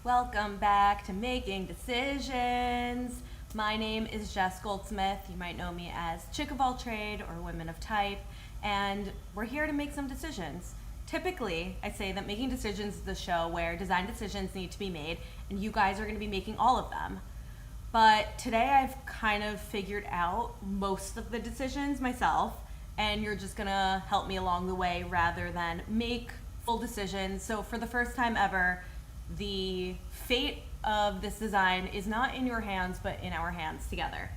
Welcome back to Making Decisions. My name is Jess Goldsmith. You might know me as Chick of All Trade or Women of Type, and we're here to make some decisions. Typically, I say that Making Decisions is the show where design decisions need to be made, and you guys are going to be making all of them. But today I've kind of figured out most of the decisions myself, and you're just going to help me along the way rather than make full decisions. So for the first time ever, the fate of this design is not in your hands, but in our hands together.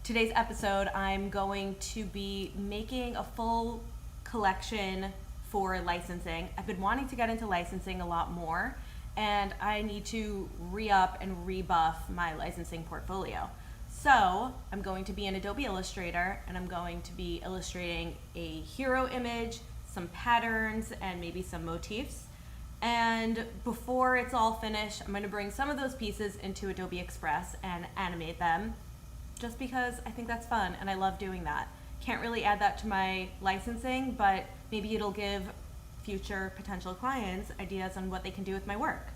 Today's episode, I'm going to be making a full collection for licensing. I've been wanting to get into licensing a lot more, and I need to re-up and rebuff my licensing portfolio. So I'm going to be in Adobe Illustrator, and I'm going to be illustrating a hero image, some patterns, and maybe some motifs. And before it's all finished, I'm going to bring some of those pieces into Adobe Express and animate them, just because I think that's fun and I love doing that. Can't really add that to my licensing, but maybe it'll give future potential clients ideas on what they can do with my work.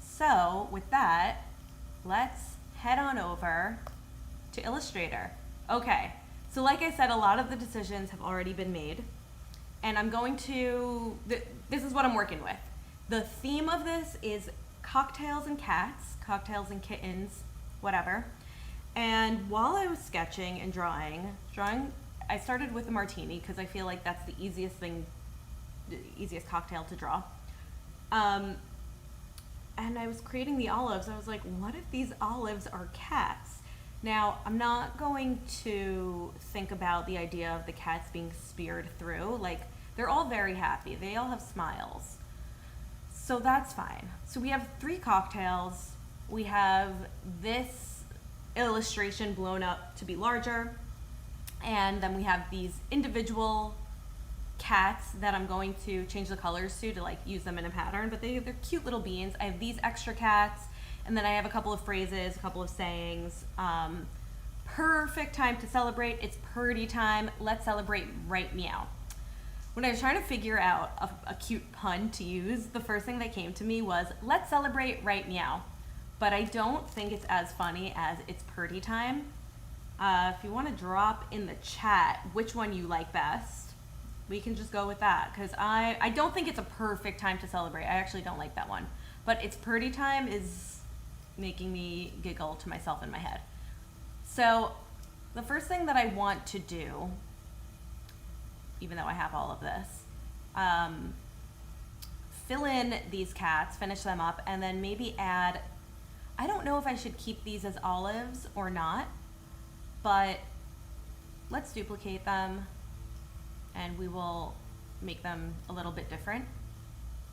So with that, let's head on over to Illustrator. Okay, so like I said, a lot of the decisions have already been made, and I'm going to, this is what I'm working with. The theme of this is cocktails and cats, cocktails and kittens, whatever. And while I was sketching and drawing, I started with a martini because I feel like that's the easiest cocktail to draw. And I was creating the olives. I was like, what if these olives are cats? Now, I'm not going to think about the idea of the cats being speared through. Like, they're all very happy. They all have smiles. So that's fine. So we have 3 cocktails. We have this illustration blown up to be larger. And then we have these individual cats that I'm going to change the colors to like use them in a pattern, but they're cute little beans. I have these extra cats, and then I have a couple of phrases, a couple of sayings. Perfect time to celebrate. It's purdy time. Let's celebrate right meow. When I was trying to figure out a cute pun to use, the first thing that came to me was, let's celebrate right meow. But I don't think it's as funny as it's purdy time. If you want to drop in the chat which one you like best, we can just go with that. Because I don't think it's a perfect time to celebrate. I actually don't like that one. But it's purdy time is making me giggle to myself in my head. So the first thing that I want to do, even though I have all of this, fill in these cats, finish them up, and then maybe add, I don't know if I should keep these as olives or not, but let's duplicate them and we will make them a little bit different.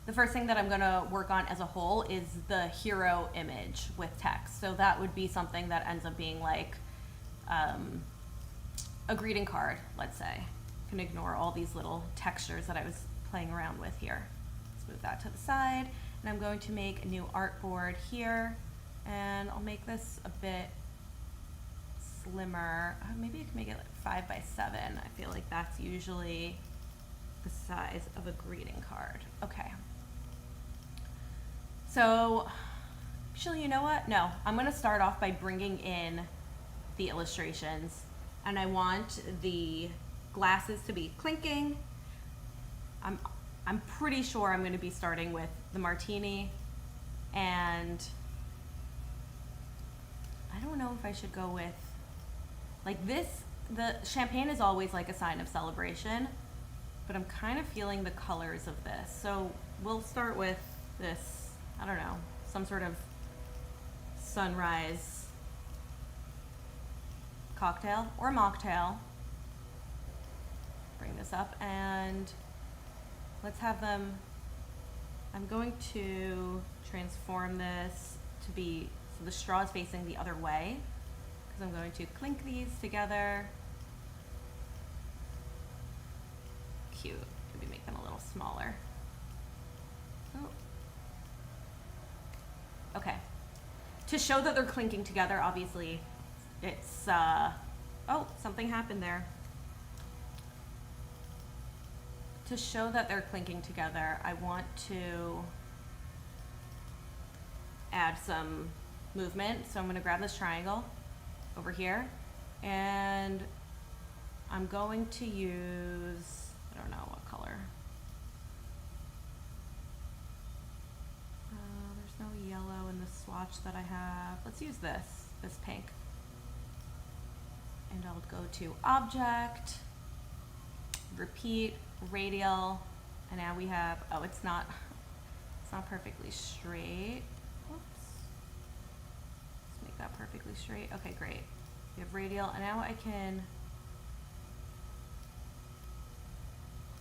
The first thing that I'm gonna work on as a whole is the hero image with text. So that would be something that ends up being like a greeting card, let's say. Can ignore all these little textures that I was playing around with here. Let's move that to the side, and I'm going to make a new artboard here, and I'll make this a bit slimmer. Maybe I can make it like 5 by 7. I feel like that's usually the size of a greeting card. Okay. So, actually, you know what? No, I'm gonna start off by bringing in the illustrations, and I want the glasses to be clinking. I'm pretty sure I'm going to be starting with the martini, and I don't know if I should go with like this. The champagne is always like a sign of celebration, but I'm kind of feeling the colors of this. So we'll start with this, I don't know, some sort of sunrise cocktail or mocktail. Bring this up and let's have them, I'm going to transform this to be, so the straw is facing the other way, because I'm going to clink these together. Cute, maybe make them a little smaller. Oh. Okay, to show that they're clinking together, obviously it's, oh, something happened there. To show that they're clinking together, I want to add some movement. So I'm gonna grab this triangle over here, and I'm going to use, I don't know what color. There's no yellow in the swatch that I have. Let's use this pink. And I'll go to Object, Repeat, Radial, and now we have, oh, it's not perfectly straight. Whoops. Let's make that perfectly straight. Okay, great. We have radial, and now I can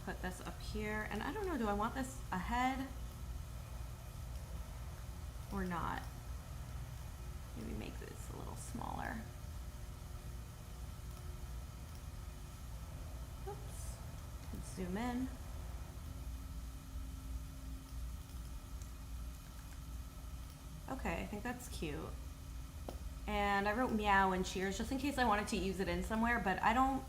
put this up here. And I don't know, do I want this ahead or not? Maybe make this a little smaller. Oops. Let's zoom in. Okay, I think that's cute. And I wrote meow and cheers just in case I wanted to use it in somewhere, but I don't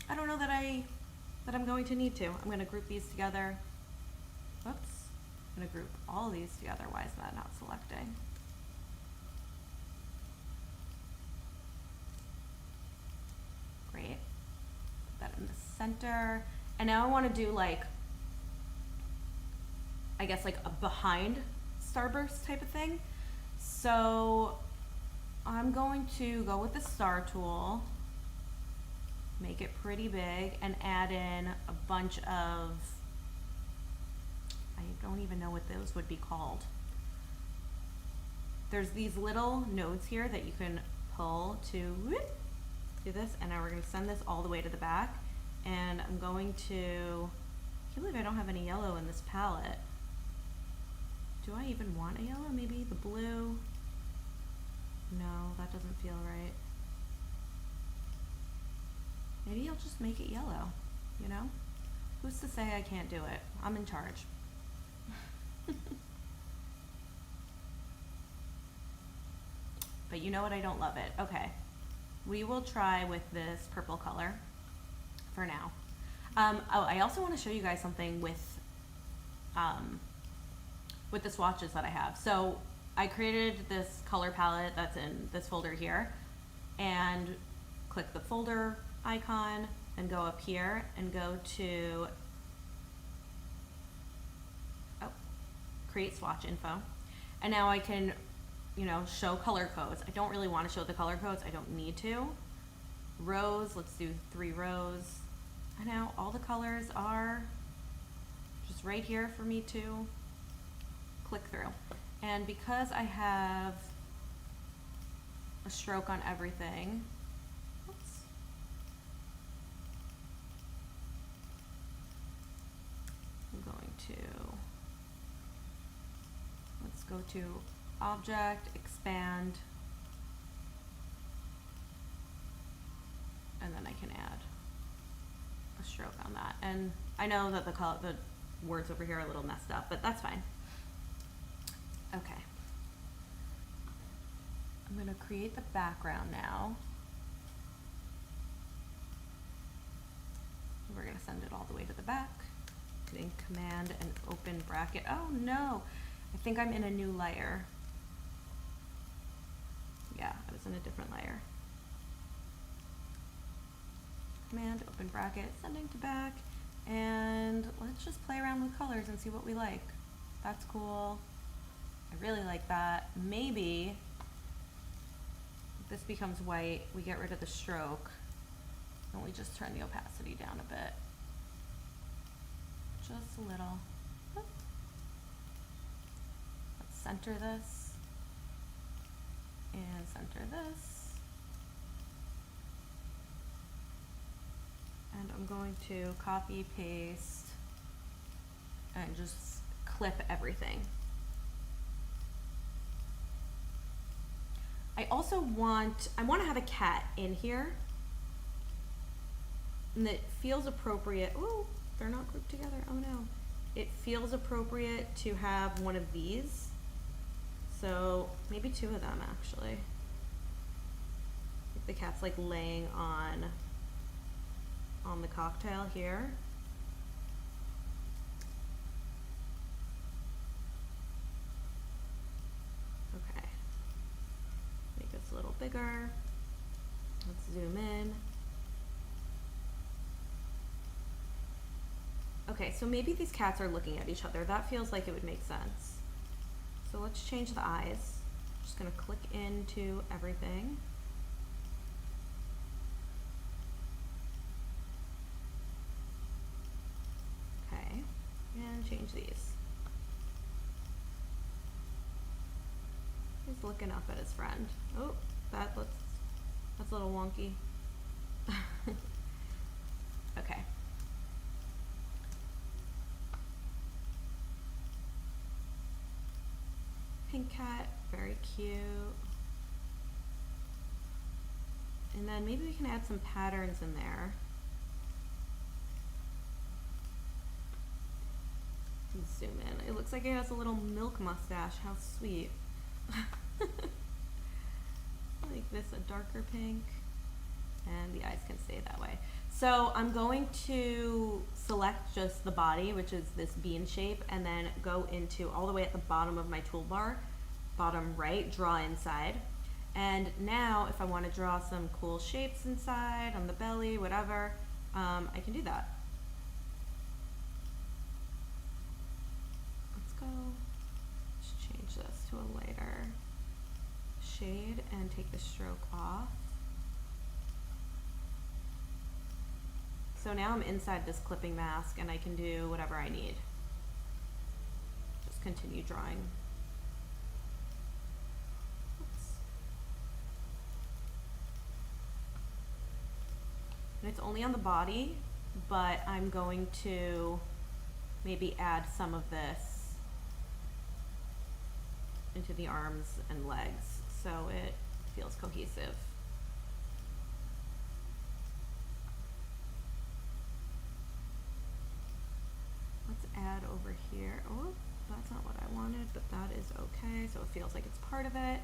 know that I'm going to need to. I'm gonna group these together. Whoops. I'm gonna group all these together. Why is that not selecting? Great. Put that in the center. And now I wanna do like, I guess like a behind starburst type of thing. So I'm going to go with the star tool, make it pretty big, and add in a bunch of, I don't even know what those would be called. There's these little nodes here that you can pull to whoop, do this, and now we're going to send this all the way to the back. And I'm going to, I can't believe I don't have any yellow in this palette. Do I even want a yellow? Maybe the blue? No, that doesn't feel right. Maybe I'll just make it yellow, you know? Who's to say I can't do it? I'm in charge. But you know what? I don't love it. Okay. We will try with this purple color for now. Oh, I also want to show you guys something with the swatches that I have. So I created this color palette that's in this folder here, and click the folder icon and go up here and go to create swatch info. And now I can, you know, show color codes. I don't really want to show the color codes. I don't need to. Rows, let's do 3 rows. And now all the colors are just right here for me to click through. And because I have a stroke on everything, oops, I'm going to, let's go to Object, Expand, and then I can add a stroke on that. And I know that the words over here are a little messed up, but that's fine. Okay. I'm going to create the background now. We're going to send it all the way to the back. Hitting Command and open bracket. Oh no, I think I'm in a new layer. Yeah, I was in a different layer. Command, open bracket, sending to back, and let's just play around with colors and see what we like. That's cool. I really like that. Maybe if this becomes white, we get rid of the stroke, and we just turn the opacity down a bit. Just a little. Let's center this, and center this. And I'm going to copy, paste, and just clip everything. I also want to have a cat in here, and it feels appropriate. Oh, they're not grouped together. Oh no. It feels appropriate to have one of these. So maybe 2 of them actually. The cat's like laying on the cocktail here. bigger. Let's zoom in. Okay, so maybe these cats are looking at each other. That feels like it would make sense. So let's change the eyes. Just gonna click into everything. Okay, and change these. He's looking up at his friend. Oh, that's a little wonky. Okay. Pink cat, very cute. And then maybe we can add some patterns in there. Let's zoom in. It looks like it has a little milk mustache. How sweet. Like this, a darker pink. And the eyes can stay that way. So I'm going to select just the body, which is this bean shape, and then go into all the way at the bottom of my toolbar, bottom right, draw inside. And now if I want to draw some cool shapes inside, on the belly, whatever, I can do that. Let's go, let's change this to a lighter shade and take the stroke off. So now I'm inside this clipping mask and I can do whatever I need. Just continue drawing. Oops. And it's only on the body, but I'm going to maybe add some of this into the arms and legs so it feels cohesive. Add over here. Oh, that's not what I wanted, but that is okay. So it feels like it's part of it.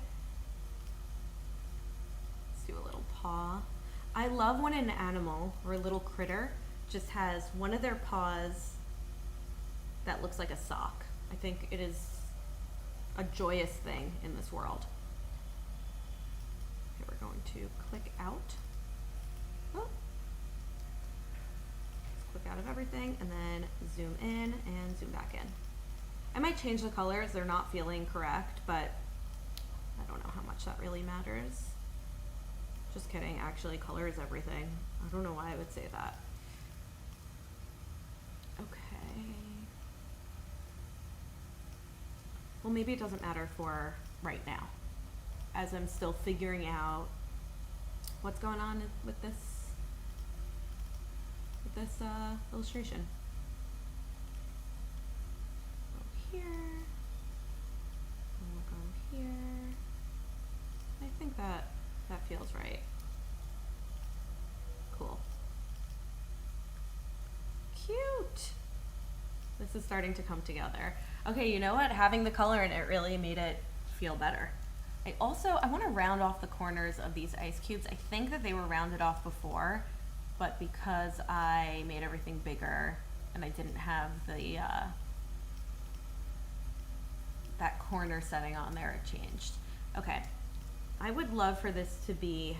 Let's do a little paw. I love when an animal or a little critter just has one of their paws that looks like a sock. I think it is a joyous thing in this world. Okay, we're going to click out. Oh. Click out of everything and then zoom in and zoom back in. I might change the colors, they're not feeling correct, but I don't know how much that really matters. Just kidding, actually color is everything. I don't know why I would say that. Okay. Well, maybe it doesn't matter for right now, as I'm still figuring out what's going on with this illustration. Go here, and we'll go here. I think that feels right. Cool. Cute. This is starting to come together. Okay, you know what? Having the color in it really made it feel better. I want to round off the corners of these ice cubes. I think that they were rounded off before, but because I made everything bigger and I didn't have the that corner setting on there, it changed. Okay, I would love for this to be,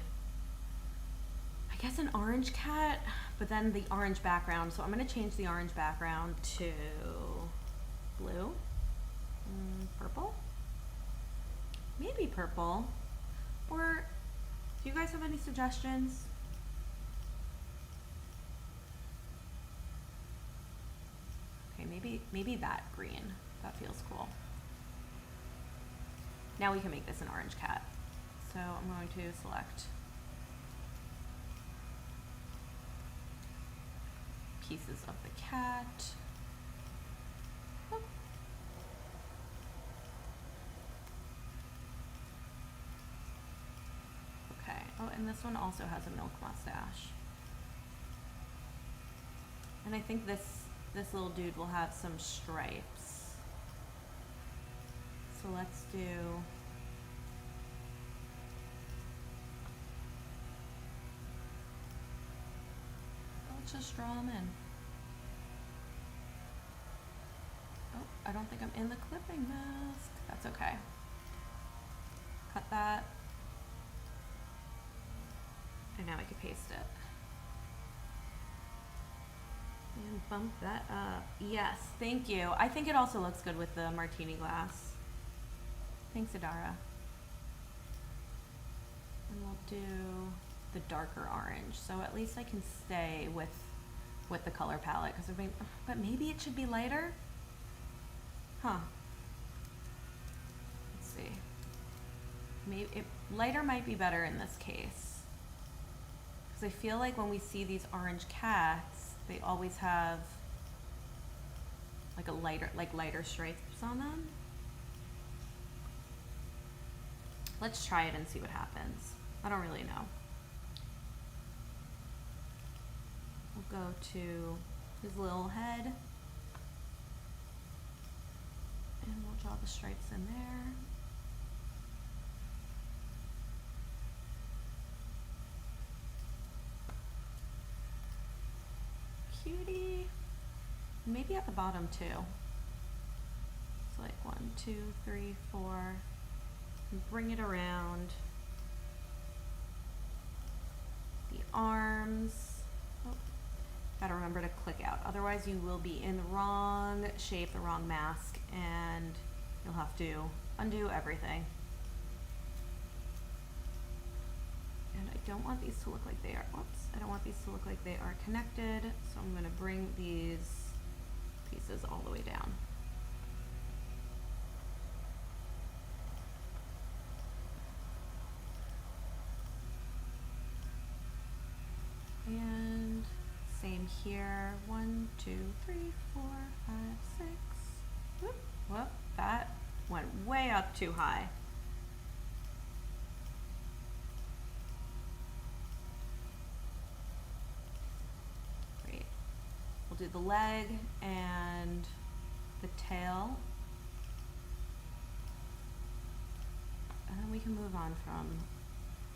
I guess, an orange cat, but then the orange background. So I'm gonna change the orange background to blue, purple, maybe purple, or do you guys have any suggestions? Okay, maybe that green. That feels cool. Now we can make this an orange cat. So I'm going to select pieces of the cat. Oh. Okay, oh, and this one also has a milk mustache. And I think this little dude will have some stripes. So let's do let's just draw them in. Oh, I don't think I'm in the clipping mask. That's okay. Cut that. And now I can paste it. And bump that up. Yes, thank you. I think it also looks good with the martini glass. Thanks, Adara. And we'll do the darker orange, so at least I can stay with the color palette, but maybe it should be lighter? Huh. Let's see. Maybe lighter might be better in this case. Because I feel like when we see these orange cats, they always have like lighter stripes on them. Let's try it and see what happens. I don't really know. We'll go to his little head. And we'll draw the stripes in there. Cutie. Maybe at the bottom too. It's like 1, 2, 3, 4. And bring it around. The arms. Oh, gotta remember to click out. Otherwise you will be in the wrong shape, the wrong mask, and you'll have to undo everything. And I don't want these to look like they are, whoops, I don't want these to look like they are connected, so I'm gonna bring these pieces all the way down. And same here, 1, 2, 3, 4, 5, 6. Whoop, whoop, that went way up too high. Great. We'll do the leg and the tail. And then we can move on from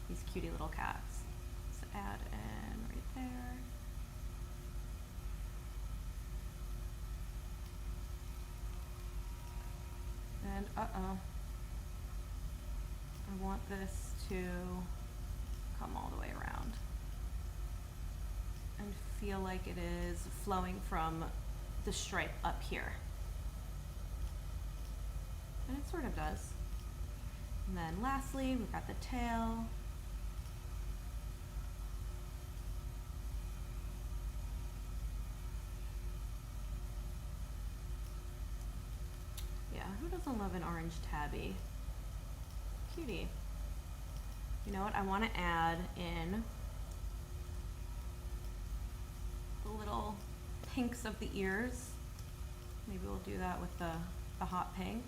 these cutie little cats. So add in right there. And uh-oh, I want this to come all the way around and feel like it is flowing from the stripe up here. And it sort of does. And then lastly, we've got the tail. Who doesn't love an orange tabby? Cutie. You know what? I want to add in the little pinks of the ears. Maybe we'll do that with the hot pink.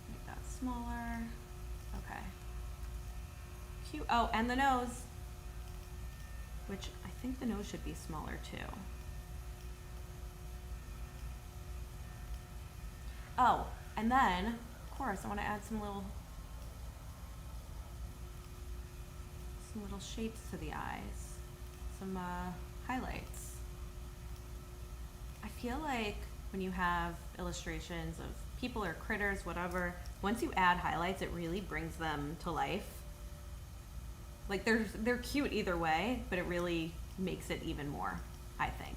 Make that smaller. Okay. Cute. Oh, and the nose. Which I think the nose should be smaller too. Oh, and then, of course, I want to add some little shapes to the eyes, some highlights. I feel like when you have illustrations of people or critters, whatever, once you add highlights, it really brings them to life. Like they're cute either way, but it really makes it even more, I think.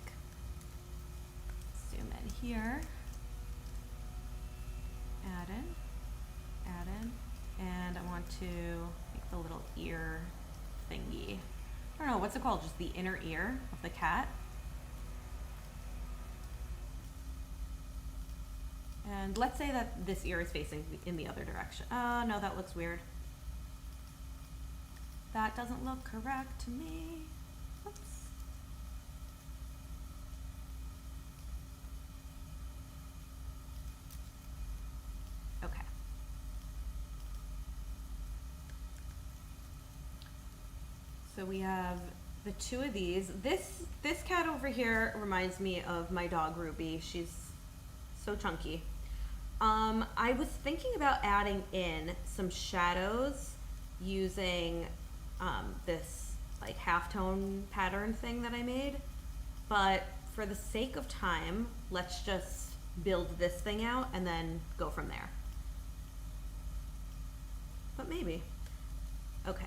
Zoom in here. Add in, and I want to make the little ear thingy. I don't know, what's it called? Just the inner ear of the cat. And let's say that this ear is facing in the other direction. Oh, no, that looks weird. That doesn't look correct to me. Oops. Okay. So we have the two of these. This cat over here reminds me of my dog Ruby. She's so chunky. I was thinking about adding in some shadows using this like halftone pattern thing that I made, but for the sake of time, let's just build this thing out and then go from there. But maybe. Okay.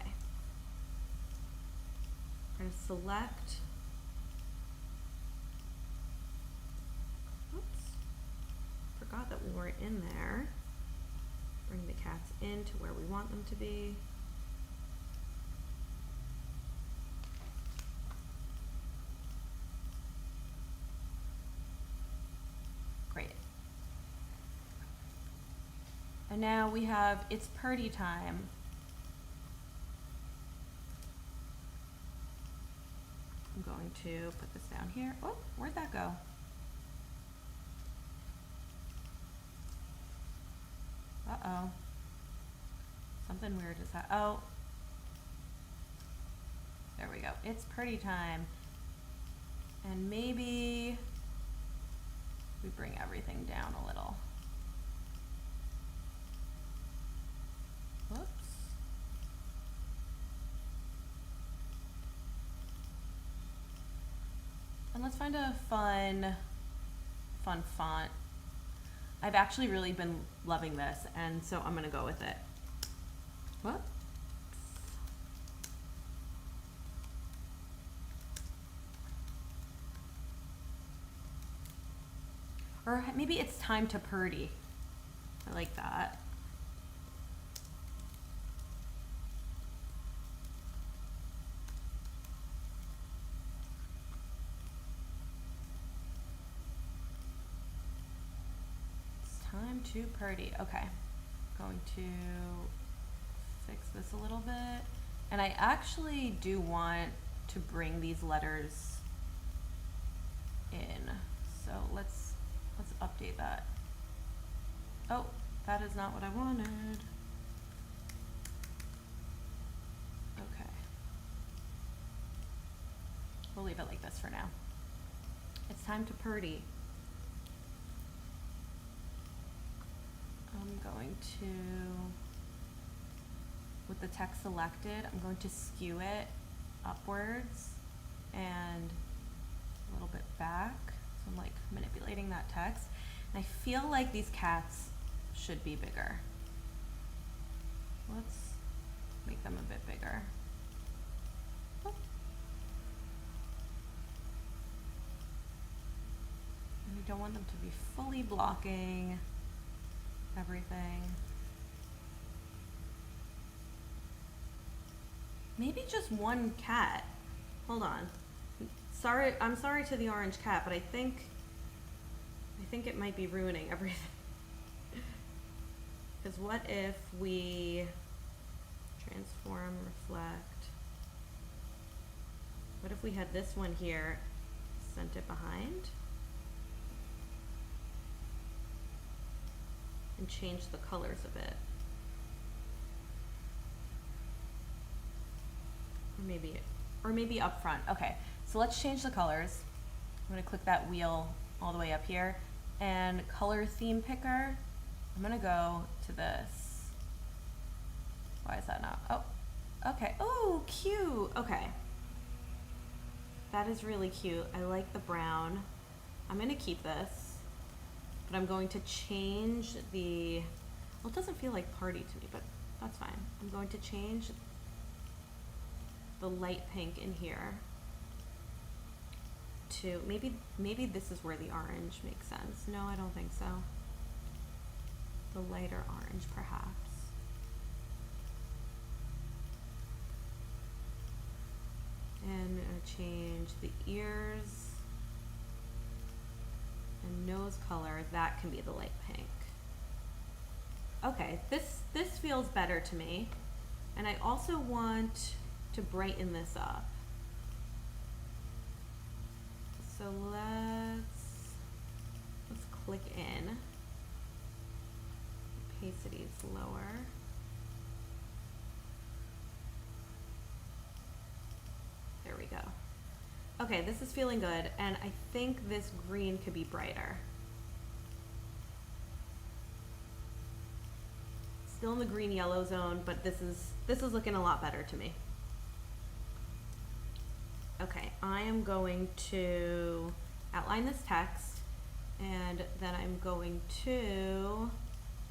I'm gonna select, oops, forgot that we weren't in there. Bring the cats into where we want them to be. Great. And now we have It's Purdy Time. I'm going to put this down here. Oh, where'd that go? Uh-oh. Something weird is happening. Oh. There we go. It's Purdy Time. And maybe we bring everything down a little. Whoops. And let's find a fun font. I've actually really been loving this, and so I'm gonna go with it. Whoops. Or maybe It's Time to Purdy. I like that. Time to Purdy. Okay, going to fix this a little bit. And I actually do want to bring these letters in. So let's update that. Oh, that is not what I wanted. Okay. We'll leave it like this for now. It's time to Purdy. I'm going to, with the text selected, I'm going to skew it upwards and a little bit back. So I'm like manipulating that text. And I feel like these cats should be bigger. Let's make them a bit bigger. Oh. And we don't want them to be fully blocking everything. Maybe just one cat. Hold on. Sorry, I'm sorry to the orange cat, but I think it might be ruining everything. Because what if we transform, reflect? What if we had this one here, sent it behind? And change the colors a bit. Or maybe up front. Okay, so let's change the colors. I'm gonna click that wheel all the way up here, and color theme picker, I'm gonna go to this. Why is that not? Oh, okay. Oh, cute. Okay. That is really cute. I like the brown. I'm gonna keep this, but I'm going to change the, well, it doesn't feel like party to me, but that's fine. I'm going to change the light pink in here to, maybe this is where the orange makes sense. No, I don't think so. The lighter orange, perhaps. And change the ears and nose color. That can be the light pink. Okay, this feels better to me. And I also want to brighten this up. So let's click in. Opacity is lower. There we go. Okay, this is feeling good, and I think this green could be brighter. Still in the green yellow zone, but this is looking a lot better to me. Okay, I am going to outline this text And then I'm going to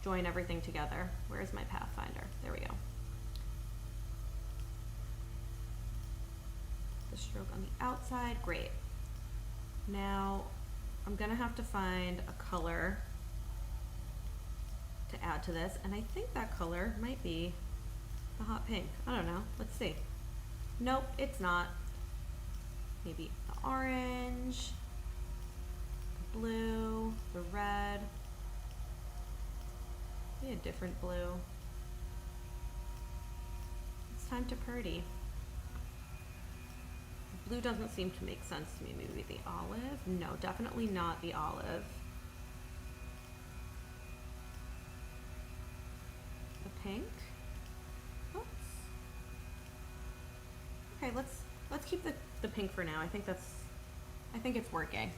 join everything together. Where's my Pathfinder? There we go. The stroke on the outside, great. Now I'm gonna have to find a color to add to this, and I think that color might be the hot pink. I don't know, let's see. Nope, it's not. Maybe the orange, the blue, the red, maybe a different blue. It's time to party. Blue doesn't seem to make sense to me. Maybe the olive? No, definitely not the olive. The pink? Oops. Okay, let's keep the pink for now. I think it's working.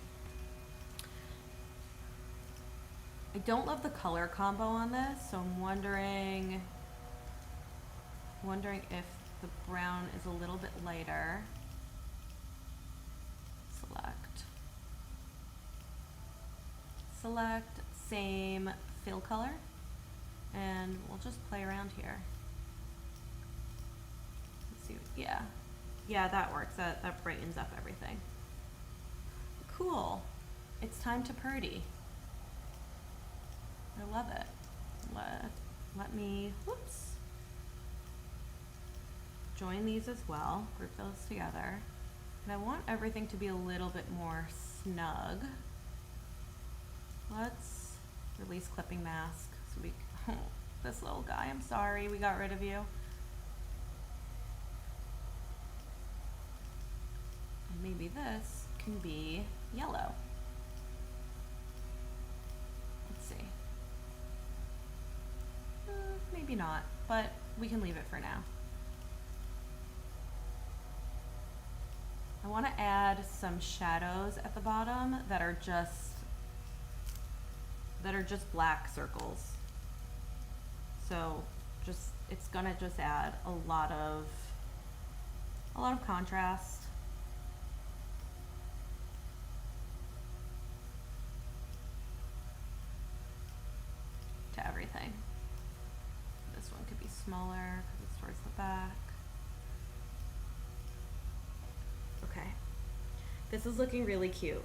I don't love the color combo on this, so I'm wondering if the brown is a little bit lighter. Select same fill color, and we'll just play around here. Let's see, yeah, that works. That brightens up everything. Cool. It's time to party. I love it. Let me, whoops. Join these as well, group those together. And I want everything to be a little bit more snug. Let's release clipping mask. So this little guy, I'm sorry, we got rid of you. And maybe this can be yellow. Let's see. Maybe not, but we can leave it for now. I want to add some shadows at the bottom that are just black circles. So it's gonna just add a lot of contrast. To everything. This one could be smaller because it's towards the back. Okay. This is looking really cute.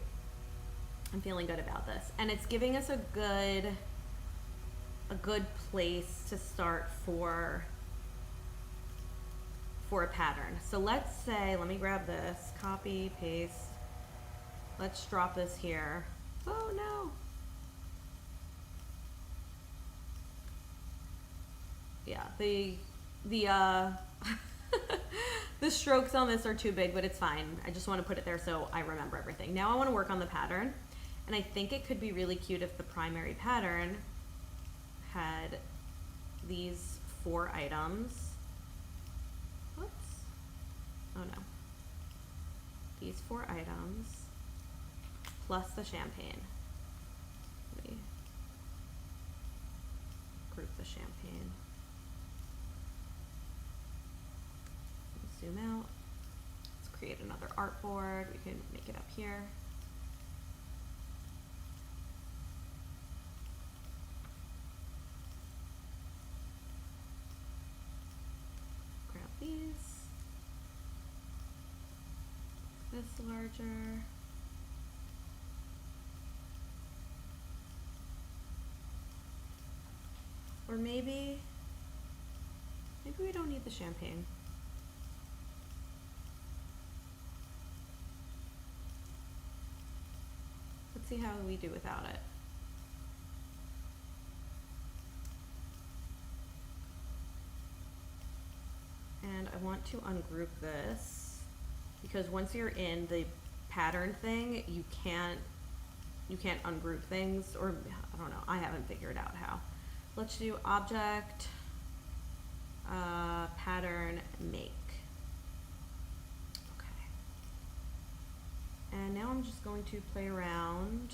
I'm feeling good about this. And it's giving us a good place to start for a pattern. So let's say, let me grab this, copy, paste. Let's drop this here. Oh no. Yeah, the strokes on this are too big, but it's fine. I just want to put it there so I remember everything. Now I want to work on the pattern. And I think it could be really cute if the primary pattern had these 4 items. Whoops. Oh no. These 4 items plus the champagne. Let me group the champagne. Zoom out. Let's create another artboard. We can make it up here. These, this larger, or maybe we don't need the champagne. Let's see how we do without it. And I want to ungroup this because once you're in the pattern thing, you can't ungroup things, or I don't know, I haven't figured out how. Let's do object, pattern, make. Okay. And now I'm just going to play around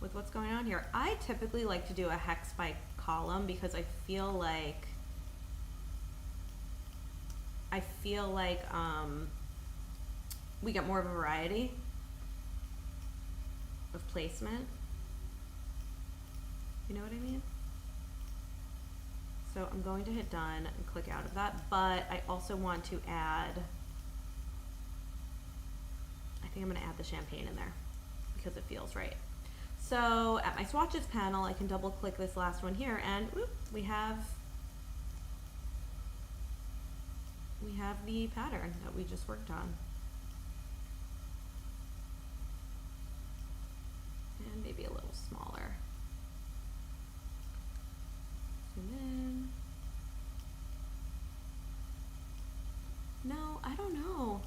with what's going on here. I typically like to do a hex by column because I feel like we get more of a variety of placement. You know what I mean? So I'm going to hit done and click out of that, but I also want to add, I think I'm gonna add the champagne in there because it feels right. So at my swatches panel, I can double click this last one here and whoop, we have the pattern that we just worked on. And maybe a little smaller. Zoom in. No, I don't know.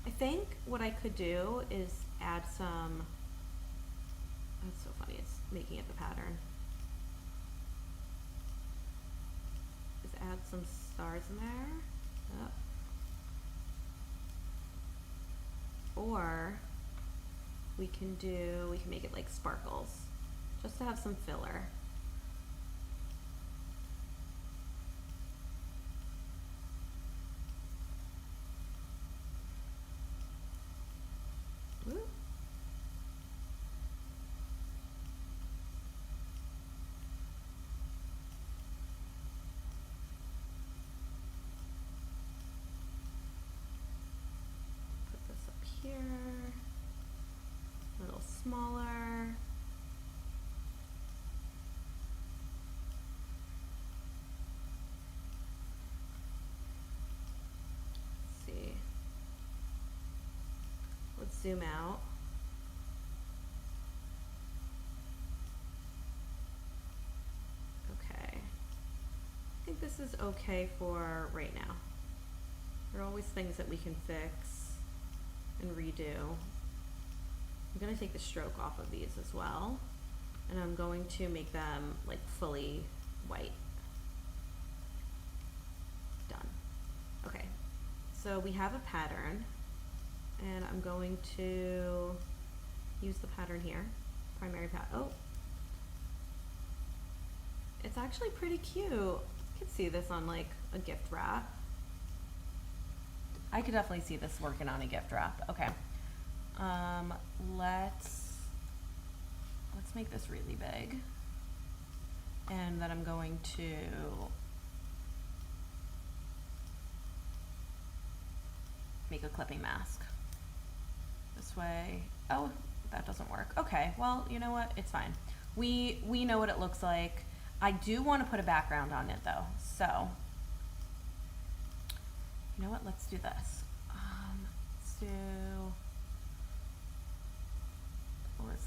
I think what I could do is add some, that's so funny, it's making it the pattern. Is add some stars in there. Oh. Or we can make it like sparkles, just to have some filler. Ooh. Put this up here. A little smaller. Let's see. Let's zoom out. Okay. I think this is okay for right now. There are always things that we can fix and redo. I'm gonna take the stroke off of these as well, and I'm going to make them like fully white. Done. Okay, so we have a pattern, and I'm going to use the pattern here, primary pattern. Oh, it's actually pretty cute. You could see this on like a gift wrap. I could definitely see this working on a gift wrap. Okay. Let's make this really big, and then I'm going to make a clipping mask this way. Oh, that doesn't work. Okay, well, you know what, it's fine. We know what it looks like. I do want to put a background on it though, so you know what, let's do this. Let's do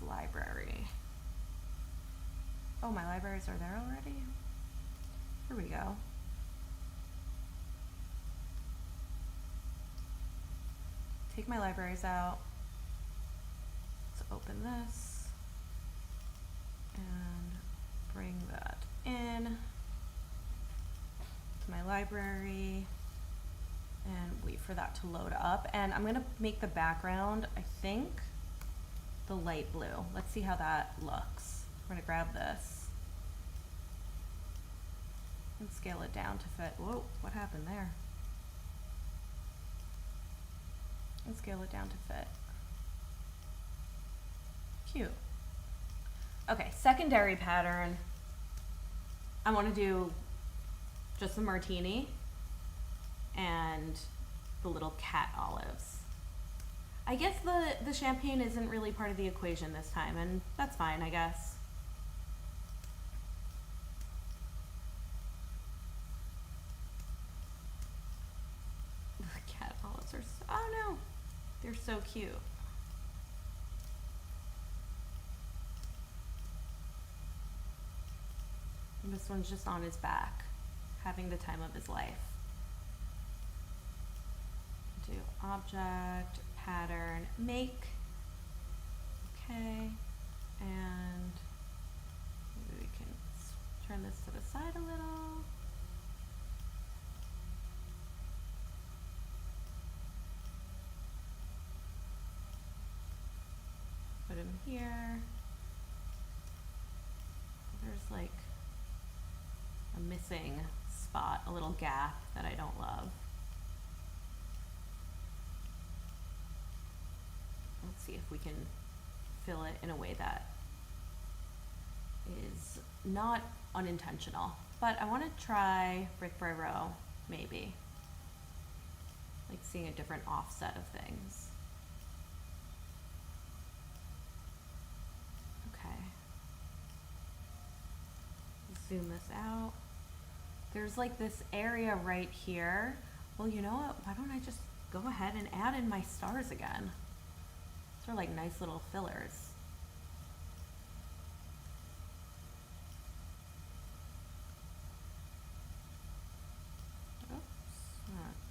library. Oh, my libraries are there already? Here we go. Take my libraries out. Let's open this and bring that in to my library and wait for that to load up. And I'm gonna make the background, I think, the light blue. Let's see how that looks. We're gonna grab this and scale it down to fit. Whoa, what happened there? And scale it down to fit. Cute. Okay, secondary pattern. I want to do just the martini and the little cat olives. I guess the champagne isn't really part of the equation this time, and that's fine, I guess. The cat olives are so, oh no, they're so cute. And this one's just on his back, having the time of his life. Do object, pattern, make. Okay, and maybe we can turn this to the side a little. Put him here. There's like a missing spot, a little gap that I don't love. Let's see if we can fill it in a way that is not unintentional, but I want to try brick by row, maybe. Like seeing a different offset of things. Okay. Zoom this out. There's like this area right here. Well, you know what? Why don't I just go ahead and add in my stars again? These are like nice little fillers.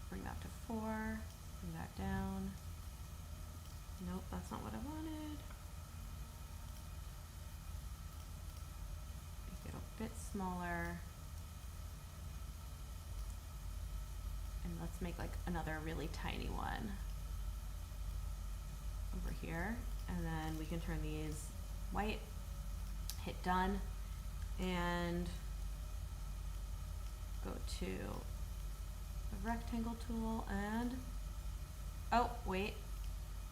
Bring that to 4, bring that down. Nope, that's not what I wanted. Make it a bit smaller. And let's make like another really tiny one over here. And then we can turn these white, hit done, and go to the rectangle tool and, oh, wait,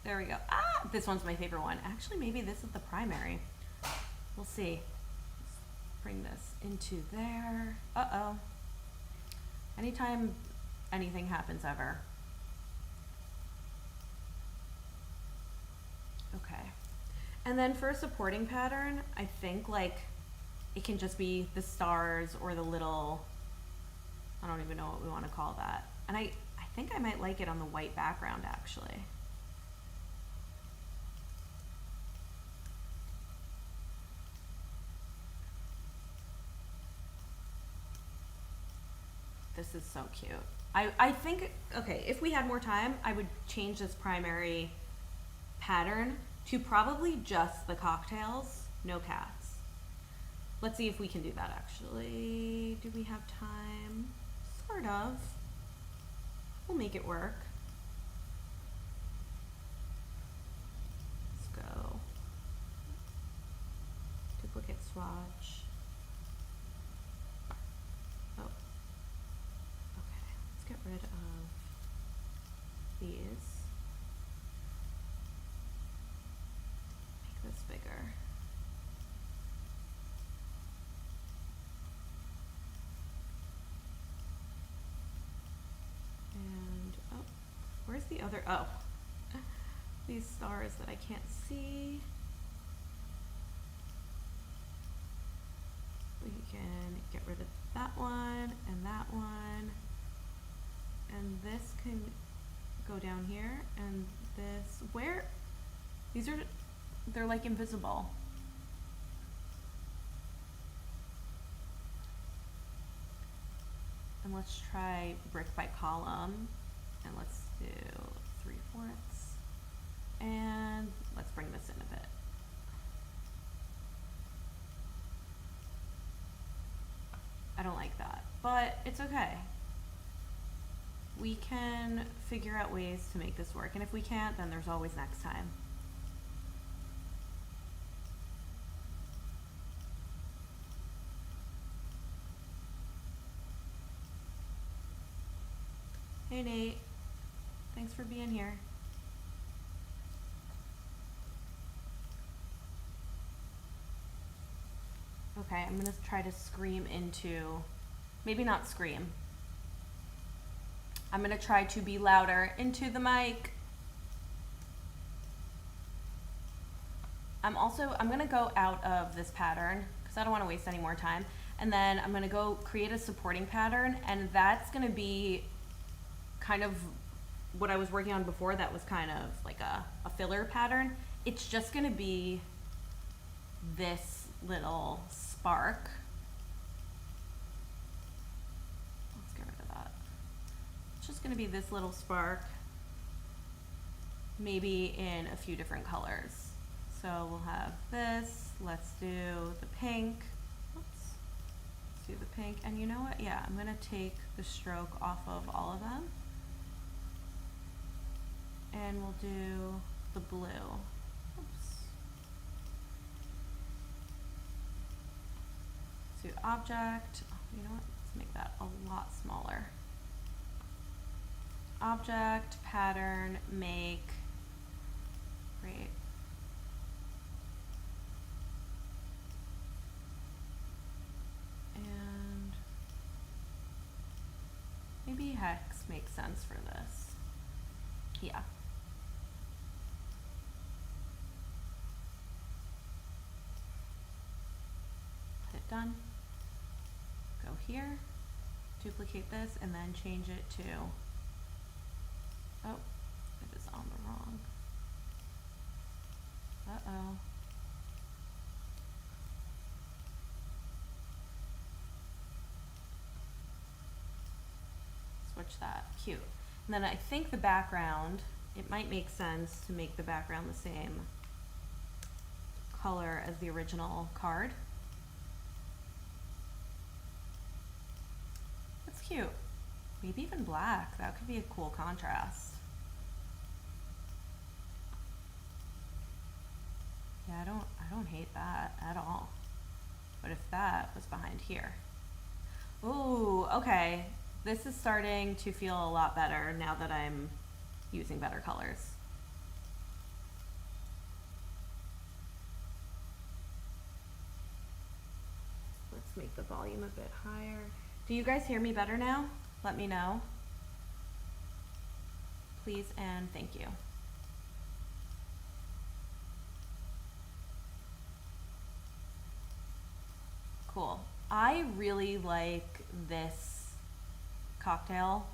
there we go. Ah, this one's my favorite one. Actually, maybe this is the primary. We'll see. Let's bring this into there. Uh-oh. Anytime anything happens ever. Okay. And then for a supporting pattern, I think like it can just be the stars or the little, I don't even know what we want to call that. And I think I might like it on the white background actually. This is so cute. I think, okay, if we had more time, I would change this primary pattern to probably just the cocktails, no cats. Let's see if we can do that actually. Do we have time? Sort of. We'll make it work. Let's go. Duplicate swatch. Oh. Okay, let's get rid of these. Make this bigger. Where's the other, oh, these stars that I can't see. We can get rid of that one and that one. And this can go down here and this, where? These are, they're like invisible. And let's try brick by column. And let's do 3/4. And let's bring this in a bit. I don't like that, but it's okay. We can figure out ways to make this work. And if we can't, then there's always next time. Hey Nate. Thanks for being here. Okay, I'm gonna try to scream into, maybe not scream. I'm gonna try to be louder into the mic. I'm gonna go out of this pattern because I don't wanna waste any more time. And then I'm gonna go create a supporting pattern, and that's gonna be kind of what I was working on before. That was kind of like a filler pattern. It's just gonna be this little spark. Let's get rid of that. It's just gonna be this little spark, maybe in a few different colors. So we'll have this, let's do the pink. Oops. Let's do the pink, and you know what? Yeah, I'm gonna take the stroke off of all of them. And we'll do the blue. Oops. Let's do object. Oh, you know what? Let's make that a lot smaller. Object, pattern, make. Great. maybe hex makes sense for this. Yeah. Hit done. Go here, duplicate this, and then change it to, oh, it is on the wrong. Uh-oh. Switch that, cute. And then I think the background, it might make sense to make the background the same color as the original card. That's cute. Maybe even black, that could be a cool contrast. Yeah, I don't hate that at all. But if that was behind here. Ooh, okay. This is starting to feel a lot better now that I'm using better colors. Let's make the volume a bit higher. Do you guys hear me better now? Let me know. Please and thank you. Cool. I really like this cocktail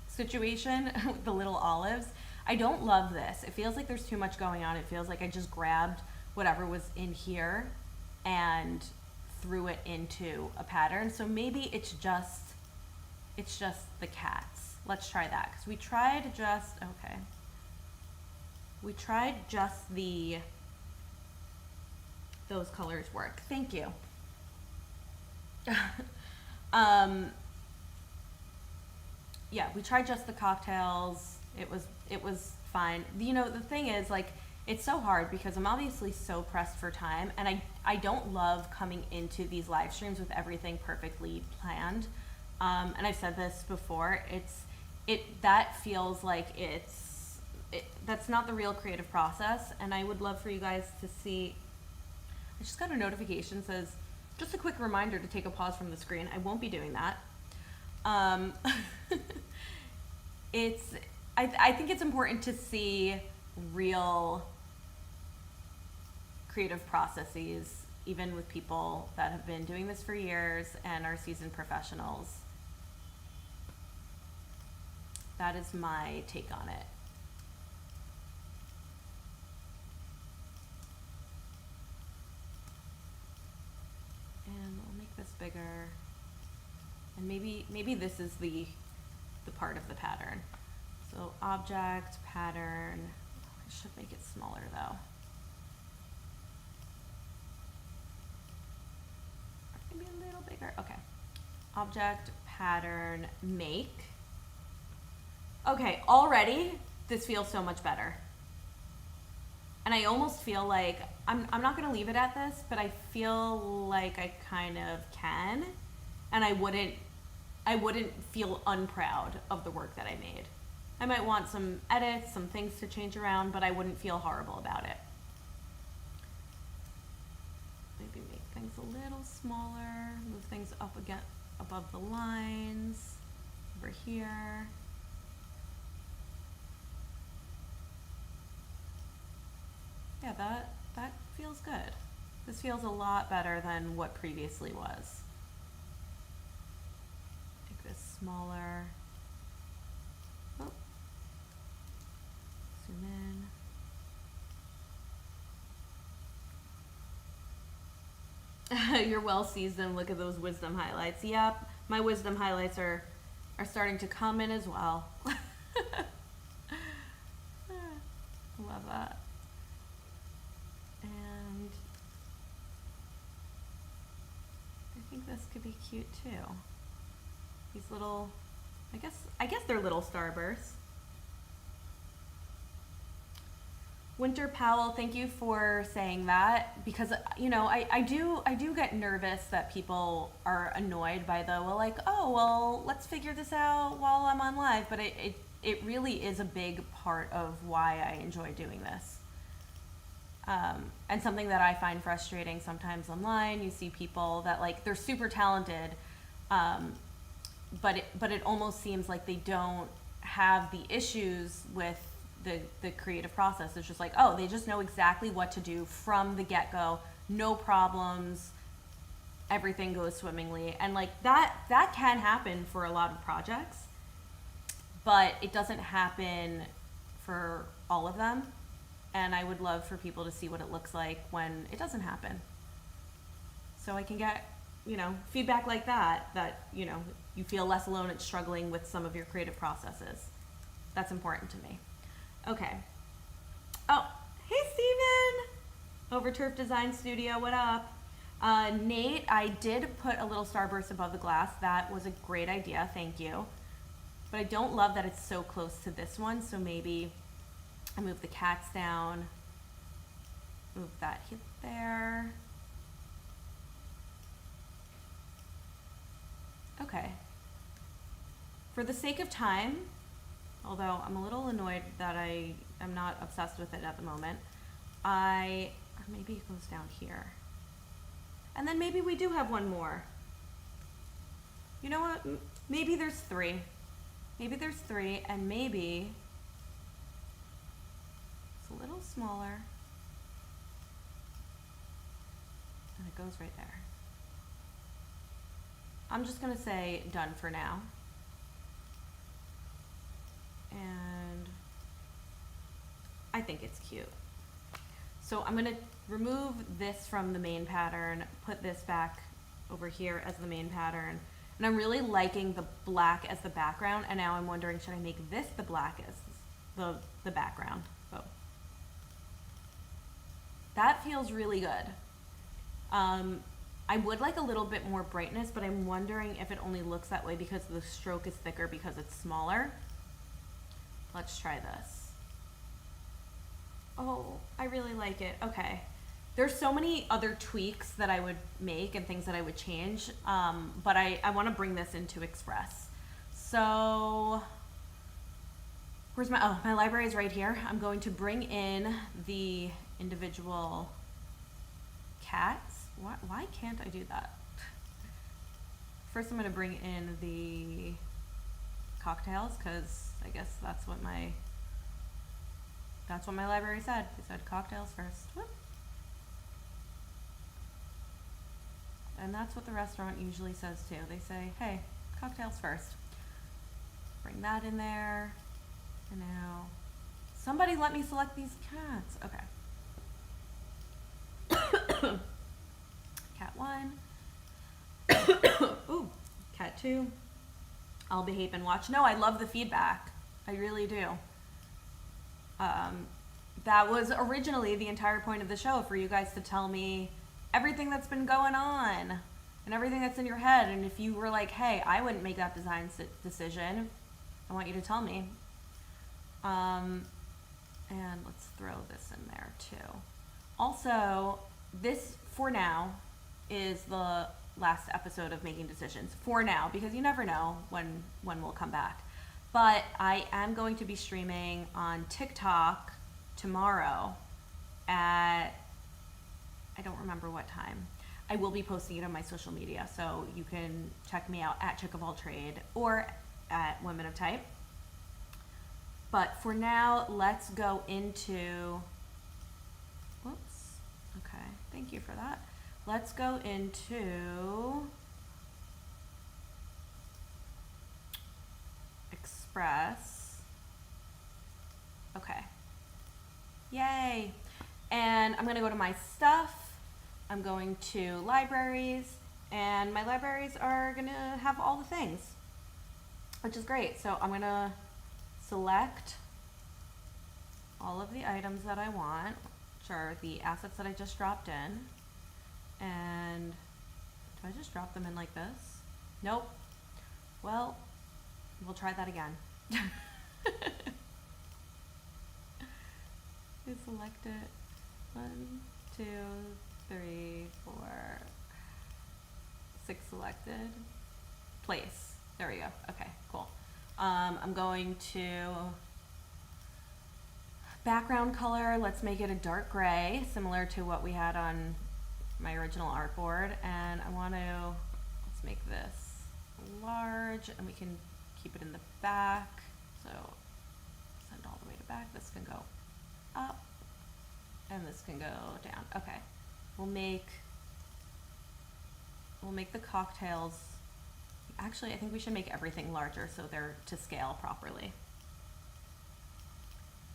situation with the little olives. I don't love this. It feels like there's too much going on. It feels like I just grabbed whatever was in here and threw it into a pattern. So maybe it's just the cats. Let's try that, because we tried just, okay. We tried just those colors work. Thank you. Yeah, we tried just the cocktails. It was fine. You know, the thing is, like, it's so hard because I'm obviously so pressed for time, and I don't love coming into these live streams with everything perfectly planned. And I've said this before, that feels like that's not the real creative process, and I would love for you guys to see. I just got a notification that says, just a quick reminder to take a pause from the screen. I won't be doing that. I think it's important to see real creative processes, even with people that have been doing this for years and are seasoned professionals. That is my take on it. And we'll make this bigger. And maybe this is the part of the pattern. So object, pattern, I should make it smaller though. Maybe a little bigger, okay. Object, pattern, make. Okay, already this feels so much better. And I almost feel like, I'm not gonna leave it at this, but I feel like I kind of can, and I wouldn't feel unproud of the work that I made. I might want some edits, some things to change around, but I wouldn't feel horrible about it. Maybe make things a little smaller, move things up again above the lines, over here. Yeah, that feels good. This feels a lot better than what previously was. Make this smaller. Oh. Zoom in. You're well seasoned. Look at those wisdom highlights. Yep, my wisdom highlights are starting to come in as well. Love that. And I think this could be cute too. These little, I guess they're little starbursts. Winter Powell, thank you for saying that, because you know I do get nervous that people are annoyed by the, well, like, oh well, let's figure this out while I'm on live, but it really is a big part of why I enjoy doing this. And something that I find frustrating sometimes online, you see people that, like, they're super talented, but it almost seems like they don't have the issues with the creative process. It's just like, oh, they just know exactly what to do from the get-go, no problems, everything goes swimmingly. And like that can happen for a lot of projects, but it doesn't happen for all of them. And I would love for people to see what it looks like when it doesn't happen. So I can get, feedback like that, you feel less alone at struggling with some of your creative processes. That's important to me. Okay. Oh, hey Steven! Over Turf Design Studio, what up? Nate, I did put a little starburst above the glass. That was a great idea, thank you. But I don't love that it's so close to this one, so maybe I move the cats down, move that hit there. Okay. For the sake of time, although I'm a little annoyed that I am not obsessed with it at the moment, or maybe it goes down here. And then maybe we do have one more. You know what? Maybe there's three. Maybe there's three, and maybe it's a little smaller. And it goes right there. I'm just gonna say done for now. And I think it's cute. So I'm gonna remove this from the main pattern, put this back over here as the main pattern. And I'm really liking the black as the background, and now I'm wondering, should I make this the black as the background? Oh. That feels really good. I would like a little bit more brightness, but I'm wondering if it only looks that way because the stroke is thicker because it's smaller. Let's try this. Oh, I really like it. Okay. There's so many other tweaks that I would make and things that I would change, but I want to bring this into Express. So, where's my library is right here. I'm going to bring in the individual cats. Why can't I do that? First I'm going to bring in the cocktails, because I guess that's what my library said. They said cocktails first. Whoop. And that's what the restaurant usually says too. They say, hey, cocktails first. Bring that in there. And now, somebody let me select these cats. Okay. Cat 1. Ooh, cat 2. I'll behave and watch. No, I love the feedback. I really do. That was originally the entire point of the show, for you guys to tell me everything that's been going on and everything that's in your head. And if you were like, hey, I wouldn't make that design decision, I want you to tell me. And let's throw this in there too. Also, this for now is the last episode of Making Decisions. For now, because you never know when we'll come back. But I am going to be streaming on TikTok tomorrow at, I don't remember what time. I will be posting it on my social media, so you can check me out at Chick of All Trade or at Women of Type. But for now, let's go into, whoops, okay, thank you for that. Let's go into Express. Okay. Yay. And I'm going to go to my stuff. I'm going to libraries, and my libraries are going to have all the things, which is great. So I'm going to select all of the items that I want, which are the assets that I just dropped in. And do I just drop them in like this? Nope. Well, we'll try that again. I select it. 1, 2, 3, 4, 6 selected. Place. There we go. Okay, cool. I'm going to background color. Let's make it a dark gray, similar to what we had on my original artboard. And I want to, let's make this large, and we can keep it in the back. So send all the way to back. This can go up, and this can go down. Okay, we'll make the cocktails. Actually, I think we should make everything larger so they're to scale properly.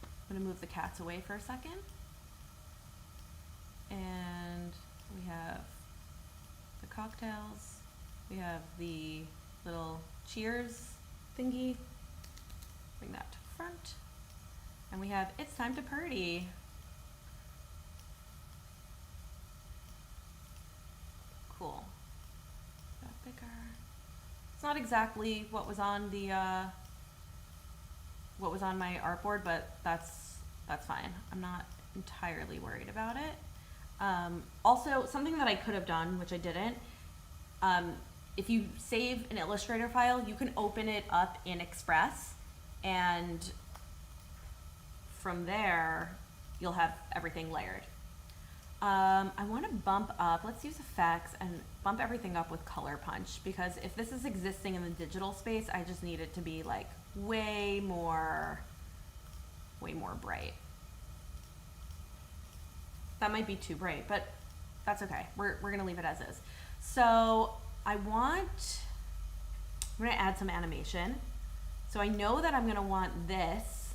I'm gonna move the cats away for a second. And we have the cocktails. We have the little cheers thingy. Bring that to front. And we have It's Time to Party. Cool. That bigger. It's not exactly what was on the what was on my artboard, but that's fine. I'm not entirely worried about it. Also, something that I could have done, which I didn't, if you save an Illustrator file, you can open it up in Express, and from there, you'll have everything layered. I want to bump up, let's use effects and bump everything up with color punch, because if this is existing in the digital space, I just need it to be like way more bright. That might be too bright, but that's okay. We're gonna leave it as is. So I'm gonna add some animation. So I know that I'm gonna want this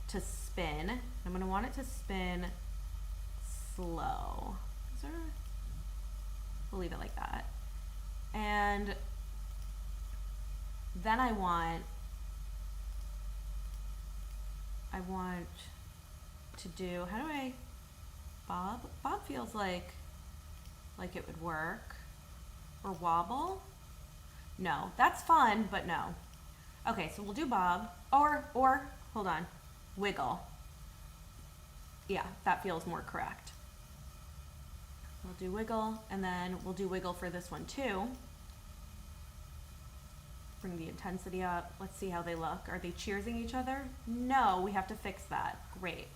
to spin. I'm gonna want it to spin slow. We'll leave it like that. And then I want to do, how do I, bob? Bob feels like it would work. Or wobble? No, that's fun, but no. Okay, so we'll do bob, or hold on, wiggle. Yeah, that feels more correct. We'll do wiggle, and then we'll do wiggle for this one too. Bring the intensity up. Let's see how they look. Are they cheersing each other? No, we have to fix that. Great.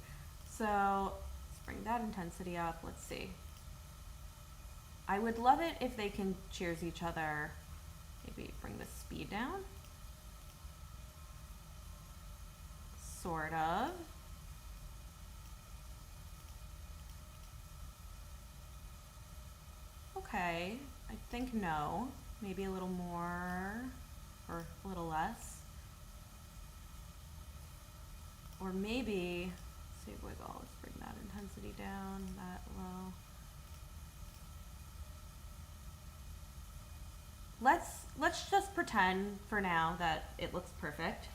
So let's bring that intensity up. Let's see. I would love it if they can cheers each other. Maybe bring the speed down. Sort of. Okay, I think no. Maybe a little more or a little less. Or maybe, let's see, wiggle. Let's bring that intensity down, that low. Let's just pretend for now that it looks perfect.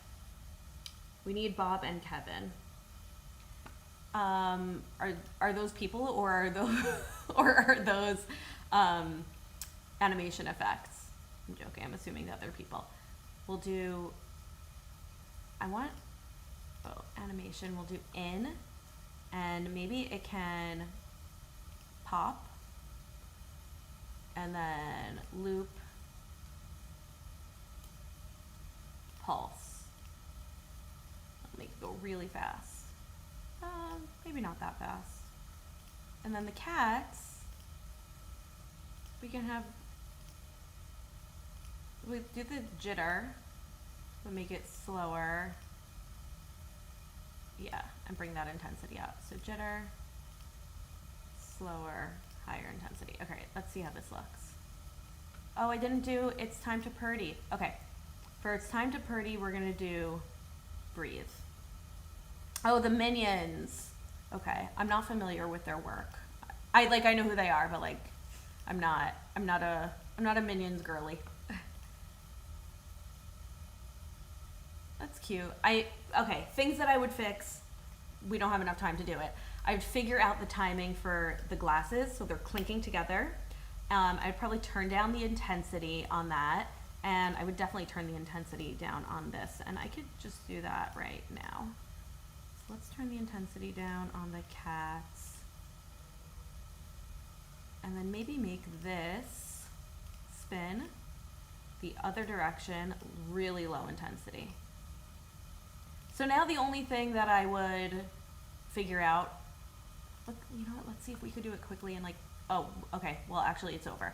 We need Bob and Kevin. Are those people, or are those animation effects? I'm joking. I'm assuming that they're people. We'll do. Animation. We'll do in, and maybe it can pop, and then loop. Pulse. I'll make it go really fast. Maybe not that fast. And then the cats, we do the jitter. We'll make it slower. Yeah, and bring that intensity up. So jitter, slower, higher intensity. Okay, let's see how this looks. Oh, I didn't do It's Time to Party. Okay. For It's Time to Party, we're gonna do breathe. Oh, the Minions. Okay, I'm not familiar with their work. I know who they are, but like, I'm not a Minions girly. That's cute. Okay, things that I would fix. We don't have enough time to do it. I'd figure out the timing for the glasses so they're clinking together. I'd probably turn down the intensity on that. And I would definitely turn the intensity down on this. And I could just do that right now. So let's turn the intensity down on the cats. And then maybe make this spin the other direction, really low intensity. So now the only thing that I would figure out, you know what, let's see if we could do it quickly and like, oh, okay, well actually it's over.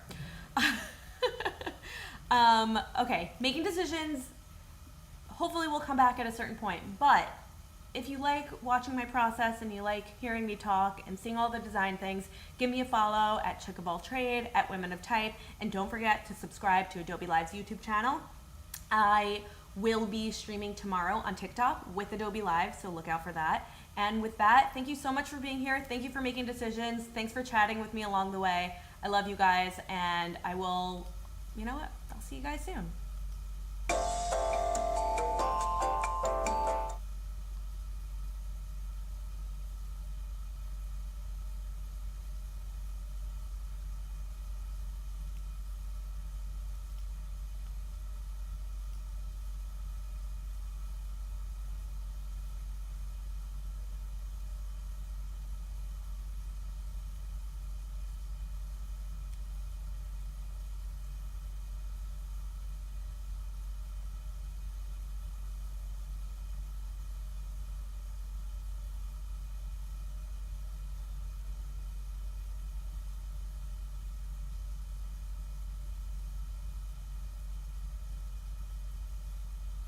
Okay, making decisions, hopefully we'll come back at a certain point, but if you like watching my process and you like hearing me talk and seeing all the design things, give me a follow at Chick of All Trade, at Women of Type, and don't forget to subscribe to Adobe Live's YouTube channel. I will be streaming tomorrow on TikTok with Adobe Live, so look out for that. And with that, thank you so much for being here. Thank you for making decisions. Thanks for chatting with me along the way. I love you guys, and I will, you know what, I'll see you guys soon.